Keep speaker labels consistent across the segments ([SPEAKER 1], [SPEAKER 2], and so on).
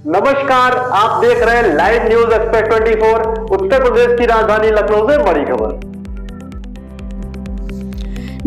[SPEAKER 1] नमस्कार, आप देख रहे हैं live news express 24। Uttar Pradesh की राजधानी लखनऊ से बड़ी खबर।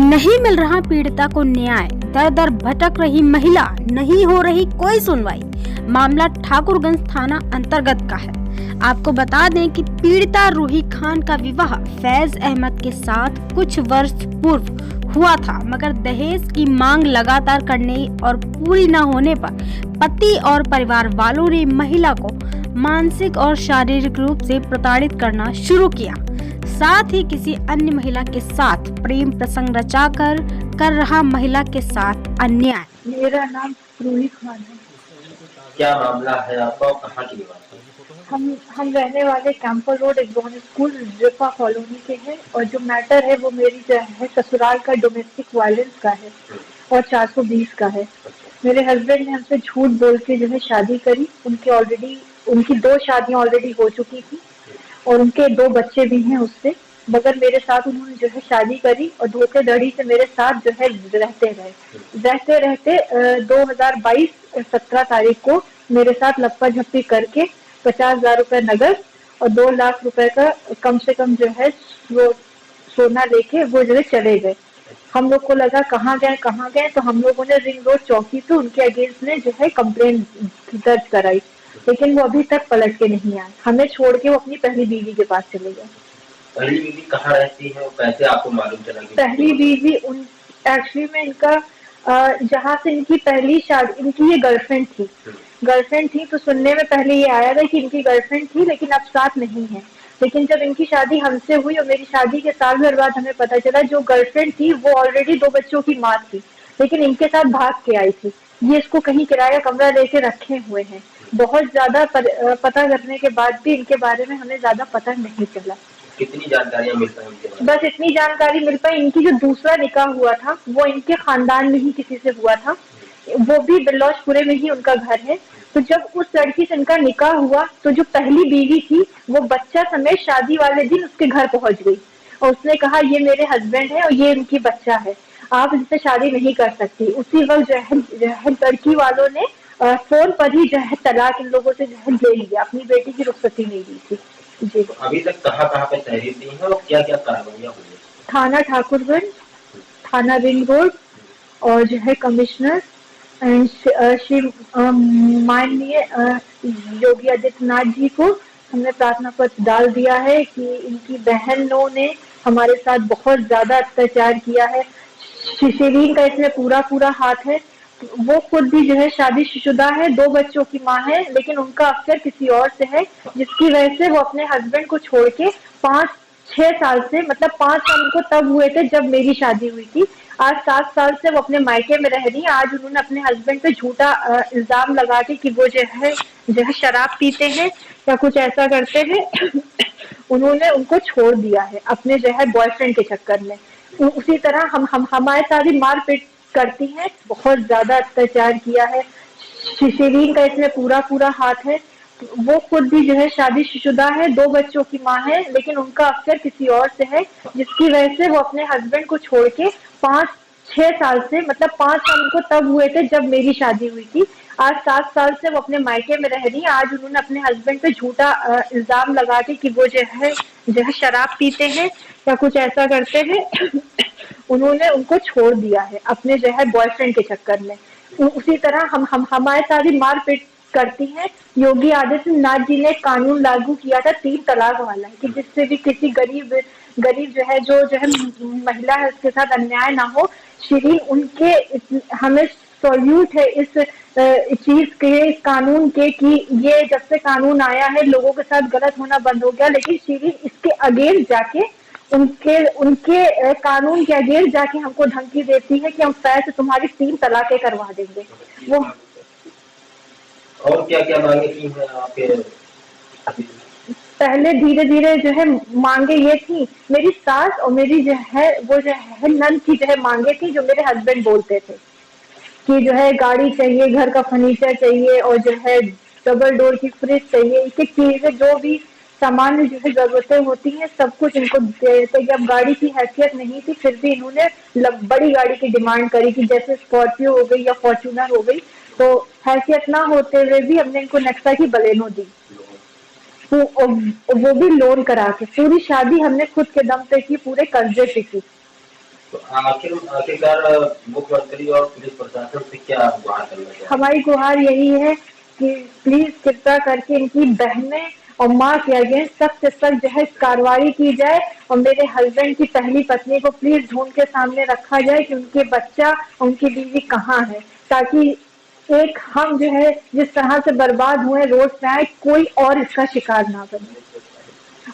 [SPEAKER 2] नहीं मिल रहा पीड़िता को न्याय, दर दर भटक रही महिला, नहीं हो रही कोई सुनवाई। मामला ठाकुरगंज थाना अंतर्गत का है। आपको बता दें कि पीड़िता रूही खान का विवाह फैज अहमद के साथ कुछ वर्ष पूर्व हुआ था, मगर दहेज की मांग लगातार करने और पूरी न होने पर पति और परिवार वालों ने महिला को मानसिक और शारीरिक रूप से प्रताड़ित करना शुरू किया। साथ ही किसी अन्य महिला के साथ प्रेम प्रसंग रचाकर कर रहा महिला के साथ अन्याय।
[SPEAKER 3] मेरा नाम रूही खान है।
[SPEAKER 4] क्या मामला है आपका, कहाँ की बात है?
[SPEAKER 3] हम रहने वाले camper road Exxon school रिफा colony के हैं और जो मैटर है वो मेरी जो है ससुराल का डोमेस्टिक वायलेंस का है और 420 का है। मेरे हस्बैंड ने हमसे झूठ बोल के जो है शादी करी। उनकी 2 शादियां ऑलरेडी हो चुकी थी और उनके 2 बच्चे भी हैं उससे, मगर मेरे साथ उन्होंने जो है शादी करी और धोखेधड़ी से मेरे साथ जो है रहते रहते 2022 17 तारीख को मेरे साथ लप्पा झप्पी करके 50,000 रुपए नगद और 2 लाख रुपए का कम से कम जो है सोना लेके वो जो है चले गए। हम लोग को लगा कहाँ गए, तो हम लोगों ने रिंग रोड चौकी पे उनके अगेंस्ट में जो है कंप्लेन दर्ज कराई, लेकिन वो अभी तक पलट के नहीं आए। हमें छोड़ के वो अपनी पहली बीवी के पास चले गए।
[SPEAKER 4] पहली बीवी कहाँ रहती है और कैसे आपको मालूम चला?
[SPEAKER 3] पहली बीवी एक्चुअली में इनका जहाँ से इनकी पहली शादी, इनकी ये गर्लफ्रेंड थी, तो सुनने में पहले ये आया था कि इनकी गर्लफ्रेंड थी लेकिन अब साथ नहीं है। लेकिन जब इनकी शादी हमसे हुई और मेरी शादी के साल भर बाद हमें पता चला जो गर्लफ्रेंड थी वो ऑलरेडी 2 बच्चों की माँ थी, लेकिन इनके साथ भाग के आई थी। ये इसको कहीं किराया कमरा लेके रखे हुए हैं। बहुत ज्यादा पता करने के बाद भी इनके बारे में हमें ज्यादा पता नहीं चला।
[SPEAKER 4] कितनी जानकारियाँ मिल पाई इनके बारे में?
[SPEAKER 3] बस इतनी जानकारी मिल पाई, इनकी जो दूसरा निकाह हुआ था वो इनके खानदान में ही किसी से हुआ था, वो भी बिल्लौशपुरे में ही उनका घर है। तो जब उस लड़की से इनका निकाह हुआ तो जो पहली बीवी थी वो बच्चा समेत शादी वाले दिन उसके घर पहुंच गई और उसने कहा ये मेरे हस्बैंड है और ये इनकी बच्चा है, आप इससे शादी नहीं कर सकती। उसी वक्त जो है लड़की वालों ने फोन पर ही जो है तलाक इन लोगों से जो है ले लिया, अपनी बेटी की रुखसती नहीं दी थी। जी,
[SPEAKER 4] अभी तक कहाँ पे तहरीर दी है और क्या क्या कार्रवाइयाँ हुई है?
[SPEAKER 3] थाना ठाकुरगंज, थाना रिंग रोड और जो है कमिश्नर श्री माननीय योगी आदित्यनाथ जी को हमने प्रार्थना पत्र डाल दिया है कि इनकी बहनों ने हमारे साथ बहुत ज्यादा अत्याचार किया है। शिरीन का इसमें पूरा हाथ है। वो खुद भी जो है शादीशुदा है, 2 बच्चों की माँ है, लेकिन उनका अफेयर किसी और से है, जिसकी वजह से वो अपने हस्बैंड को छोड़ के 5-6 साल से, मतलब 5 साल उनको तब हुए थे जब मेरी शादी हुई थी, आज 7 साल से वो अपने मायके में रह रही है। आज उन्होंने अपने हस्बैंड पे झूठा इल्जाम लगा के कि वो जो है शराब पीते हैं या कुछ ऐसा करते हैं उन्होंने उनको छोड़ दिया है अपने जो है बॉयफ्रेंड के चक्कर में। उसी तरह हम हमारे साथ ही मारपीट करती हैं, बहुत ज्यादा अत्याचार किया है। शिरीन का इसमें पूरा हाथ है। वो खुद भी जो है शादीशुदा है, 2 बच्चों की माँ है, लेकिन उनका अफेयर किसी और से है, जिसकी वजह से वो अपने हस्बैंड को छोड़ के 5-6 साल से, मतलब 5 साल उनको तब हुए थे जब मेरी शादी हुई थी, आज 7 साल से वो अपने मायके में रह रही है। आज उन्होंने अपने हस्बैंड पे झूठा इल्जाम लगा के कि वो जो है शराब पीते हैं या कुछ ऐसा करते हैं उन्होंने उनको छोड़ दिया है अपने जो है बॉयफ्रेंड के चक्कर में। उसी तरह हम हमारे साथ ही मारपीट करती हैं। योगी आदित्यनाथ जी ने कानून लागू किया था 3 तलाक वाला, कि जिससे भी किसी गरीब जो है महिला है उसके साथ अन्याय ना हो। शिरीन उनके हमें सॉल्यूट है इस चीज के, इस कानून के, कि ये जब से कानून आया है लोगों के साथ गलत होना बंद हो गया, लेकिन शिरीन इसके अगेंस्ट जाके उनके कानून के अगेंस्ट जाके हमको धमकी देती है कि हम फैज से तुम्हारी 3 तलाकें करवा देंगे। वो
[SPEAKER 4] और क्या क्या मांगे की है आपके?
[SPEAKER 3] पहले धीरे जो है मांगे ये थी, मेरी सास और मेरी जो है वो जो है नंद की जो है मांगे थी, जो मेरे हस्बैंड बोलते थे कि जो है गाड़ी चाहिए, घर का फर्नीचर चाहिए और जो है डबल डोर की फ्रिज चाहिए, एक चीजें जो भी सामान्य जो है जरूरतें होती हैं सब कुछ इनको दे देते। अब गाड़ी की हैसियत नहीं थी फिर भी इन्होंने बड़ी गाड़ी की डिमांड करी कि जैसे स्कॉर्पियो हो गई या फॉर्च्यूनर हो गई, तो हैसियत ना होते हुए भी हमने इनको नेक्सा की बलेनो दी, वो भी लोन करा के। पूरी शादी हमने खुद के दम पे की, पूरे कर्जे पे की।
[SPEAKER 4] तो आखिरकार मुख्यमंत्री और पुलिस प्रशासन से क्या गुहार करना चाहिए?
[SPEAKER 3] हमारी गुहार यही है कि प्लीज कृपया करके इनकी बहनें और माँ के अगेंस्ट सख्त से सख्त जो है कार्रवाई की जाए, और मेरे हस्बैंड की पहली पत्नी को प्लीज ढूंढ के सामने रखा जाए कि उनके बच्चा, उनकी बीवी कहाँ है, ताकि एक हम जो है जिस तरह से बर्बाद हुए रोड पे आए, कोई और इसका शिकार ना बने।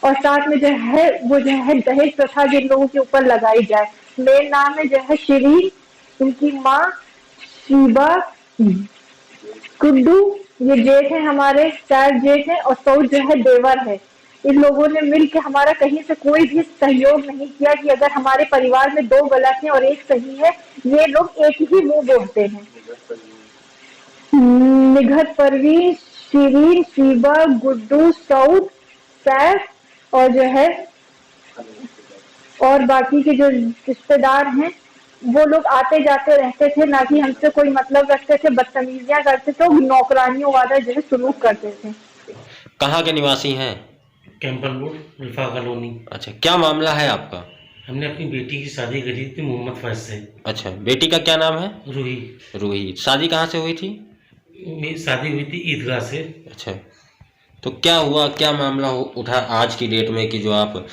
[SPEAKER 3] और साथ में जो है वो जो है दहेज प्रथा जिन लोगों के ऊपर लगाई जाए। मेरे नाम है जो है शिरीन, उनकी माँ शीबा, गुड्डू ये जेठ है हमारे, 4 जेठ है, और सऊद जो है देवर है। इन लोगों ने मिल के हमारा कहीं से कोई भी सहयोग नहीं किया कि अगर हमारे परिवार में 2 गलत हैं और 1 सही है, ये लोग एक ही मुंह बोलते हैं। निघत, परवीन, शिरीन, शीबा, गुड्डू, सऊद, सैफ और जो है और बाकी के जो रिश्तेदार हैं, वो लोग आते जाते रहते थे, ना कि हमसे कोई मतलब रखते थे, बदतमीजियां करते थे, नौकरानियों वाला जो है सुलूक करते थे।
[SPEAKER 5] कहाँ के निवासी हैं?
[SPEAKER 6] कैंपल रोड, रिफा कॉलोनी।
[SPEAKER 5] अच्छा, क्या मामला है आपका?
[SPEAKER 6] हमने अपनी बेटी की शादी करी थी मोहम्मद फैज से।
[SPEAKER 5] अच्छा, बेटी का क्या नाम है?
[SPEAKER 6] रूही।
[SPEAKER 5] रूही। शादी कहाँ से हुई थी?
[SPEAKER 6] मेरी शादी हुई थी ईदगाह से।
[SPEAKER 5] अच्छा, तो क्या हुआ, क्या मामला उठा आज की डेट में कि जो आप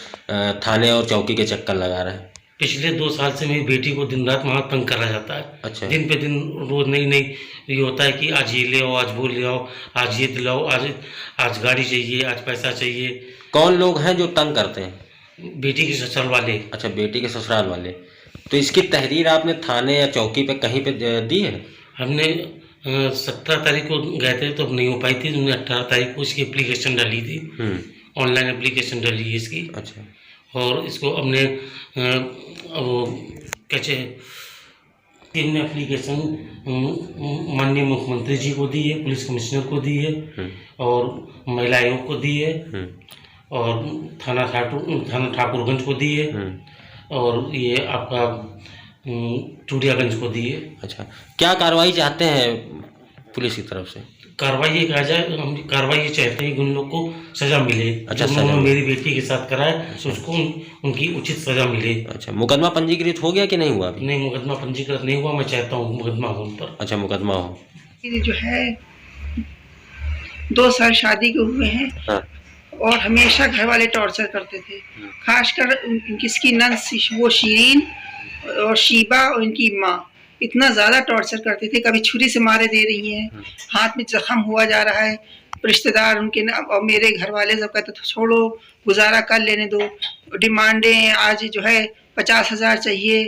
[SPEAKER 5] थाने और चौकी के चक्कर लगा रहे हैं?
[SPEAKER 6] पिछले 2 साल से मेरी बेटी को दिन रात वहाँ तंग करा जाता है।
[SPEAKER 5] अच्छा।
[SPEAKER 6] दिन पे दिन रोज नई नई ये होता है कि आज ये ले आओ, आज वो ले आओ, आज ये दिलाओ, आज गाड़ी चाहिए, आज पैसा चाहिए।
[SPEAKER 5] कौन लोग हैं जो तंग करते हैं?
[SPEAKER 6] बेटी के ससुराल वाले।
[SPEAKER 5] अच्छा, बेटी के ससुराल वाले। तो इसकी तहरीर आपने थाने या चौकी पे कहीं पे दी है?
[SPEAKER 6] हमने 17 तारीख को गए थे तो नहीं हो पाई थी, हमने 18 तारीख को इसकी एप्लीकेशन डाली थी, ऑनलाइन एप्लीकेशन डाली है इसकी।
[SPEAKER 5] अच्छा।
[SPEAKER 6] और इसको हमने वो कैसे हमने एप्लीकेशन माननीय मुख्यमंत्री जी को दी है, पुलिस कमिश्नर को दी है और महिला आयोग को दी है और थाना ठाकुरगंज को दी है और ये आपका चूड़ियागंज को दी है।
[SPEAKER 5] अच्छा, क्या कार्रवाई चाहते हैं पुलिस की तरफ से?
[SPEAKER 6] कार्रवाई ये कहा जाए, हम कार्रवाई ये चाहते हैं कि उन लोग को सजा मिले।
[SPEAKER 5] अच्छा,
[SPEAKER 6] जो उन्होंने मेरी बेटी के साथ कराया तो उसको उनकी उचित सजा मिले।
[SPEAKER 5] अच्छा, मुकदमा पंजीकृत हो गया कि नहीं हुआ अभी?
[SPEAKER 6] नहीं, मुकदमा पंजीकृत नहीं हुआ। मैं चाहता हूँ मुकदमा हो उन पर।
[SPEAKER 5] अच्छा, मुकदमा हो।
[SPEAKER 7] जो है 2 साल शादी के हुए हैं।
[SPEAKER 5] हाँ।
[SPEAKER 7] और हमेशा घर वाले टॉर्चर करते थे, खासकर किसकी नंद वो शिरीन और शीबा और इनकी माँ इतना ज़्यादा टॉर्चर करते थे। कभी छुरी से मारे दे रही हैं, हाथ में जख्म हुआ जा रहा है, रिश्तेदार उनके और मेरे घर वाले सब कहते थे छोड़ो, गुजारा कर लेने दो। डिमांडें आज जो है 50,000 चाहिए,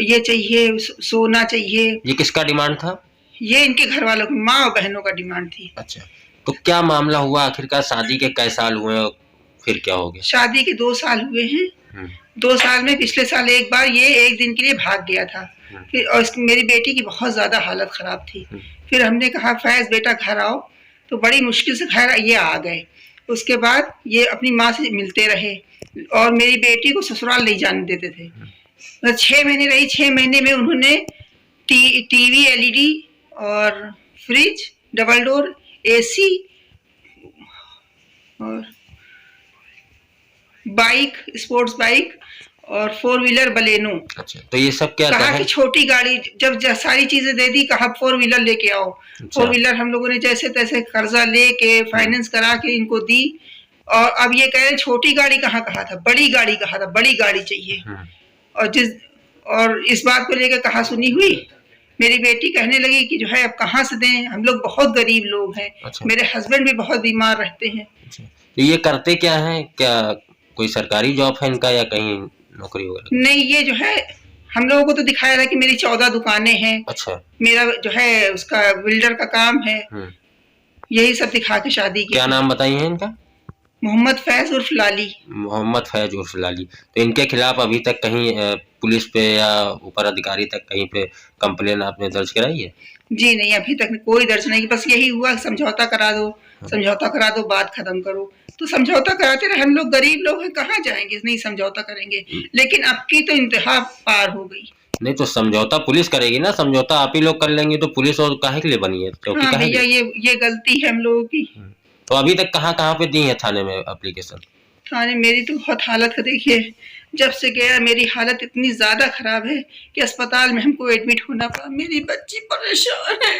[SPEAKER 7] ये चाहिए, सोना चाहिए।
[SPEAKER 5] ये किसका डिमांड था?
[SPEAKER 7] ये इनके घर वालों की, माँ और बहनों का डिमांड थी।
[SPEAKER 5] अच्छा, तो क्या मामला हुआ आखिरकार? शादी के कई साल हुए और फिर क्या हो गया?
[SPEAKER 7] शादी के 2 साल हुए हैं। 2 साल में पिछले साल एक बार ये 1 दिन के लिए भाग गया था। फिर और मेरी बेटी की बहुत ज्यादा हालत खराब थी। फिर हमने कहा फैज बेटा घर आओ, तो बड़ी मुश्किल से खैर ये आ गए। उसके बाद ये अपनी माँ से मिलते रहे और मेरी बेटी को ससुराल नहीं जाने देते थे। 6 महीने रही। 6 महीने में उन्होंने टीवी LED और फ्रिज, डबल डोर AC और बाइक, स्पोर्ट्स बाइक और 4 व्हीलर बलेनो।
[SPEAKER 5] अच्छा, तो ये सब क्या
[SPEAKER 7] कहा कि छोटी गाड़ी, जब सारी चीजें दे दी, कहा 4 व्हीलर लेके आओ।
[SPEAKER 5] अच्छा।
[SPEAKER 7] 4 व्हीलर हम लोगों ने जैसे तैसे कर्जा लेके फाइनेंस करा के इनको दी। और अब ये कह रहे हैं छोटी गाड़ी कहाँ कहा था, बड़ी गाड़ी कहा था, बड़ी गाड़ी चाहिए। और इस बात को लेकर कहा सुनी हुई। मेरी बेटी कहने लगी कि जो है अब कहाँ से दें, हम लोग बहुत गरीब लोग हैं।
[SPEAKER 5] अच्छा।
[SPEAKER 7] मेरे हस्बैंड भी बहुत बीमार रहते हैं।
[SPEAKER 5] अच्छा, तो ये करते क्या हैं? क्या कोई सरकारी जॉब है इनका या कहीं नौकरी वगैरह?
[SPEAKER 7] नहीं, ये जो है हम लोगों को तो दिखाया था कि मेरी 14 दुकानें हैं।
[SPEAKER 5] अच्छा।
[SPEAKER 7] मेरा जो है उसका बिल्डर का काम है। यही सब दिखा के शादी की।
[SPEAKER 5] क्या नाम बताइए इनका?
[SPEAKER 7] मोहम्मद फैज उर्फ लाली।
[SPEAKER 5] मोहम्मद फैज उर्फ लाली। तो इनके खिलाफ अभी तक कहीं पुलिस पे या ऊपर अधिकारी तक कहीं पे कंप्लेन आपने दर्ज कराई है?
[SPEAKER 7] जी नहीं, अभी तक कोई दर्ज नहीं। बस यही हुआ समझौता करा दो, समझौता करा दो, बात खत्म करो। तो समझौता कराते रहे। हम लोग गरीब लोग हैं, कहाँ जाएंगे, नहीं समझौता करेंगे। लेकिन अब की तो इंतहा पार हो गई।
[SPEAKER 5] नहीं तो समझौता पुलिस करेगी ना, समझौता आप ही लोग कर लेंगे तो पुलिस और काहे के लिए बनी है, चौकी
[SPEAKER 7] हाँ
[SPEAKER 5] काहे
[SPEAKER 7] भैया,
[SPEAKER 5] के?
[SPEAKER 7] ये गलती है हम लोगों की।
[SPEAKER 5] तो अभी तक कहाँ कहाँ पे दी है थाने में एप्लीकेशन?
[SPEAKER 7] थाने मेरी तो बहुत हालत है, देखिए जब से गया मेरी हालत इतनी ज्यादा खराब है कि अस्पताल में हमको एडमिट होना पड़ा। मेरी बच्ची परेशान है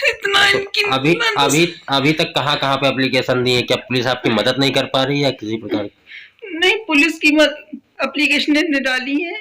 [SPEAKER 7] इतना, इनकी
[SPEAKER 5] अभी अभी तक कहाँ कहाँ पे एप्लीकेशन दी है? क्या पुलिस आपकी मदद नहीं कर पा रही है या किसी प्रकार?
[SPEAKER 7] नहीं, पुलिस की एप्लीकेशन ने डाली है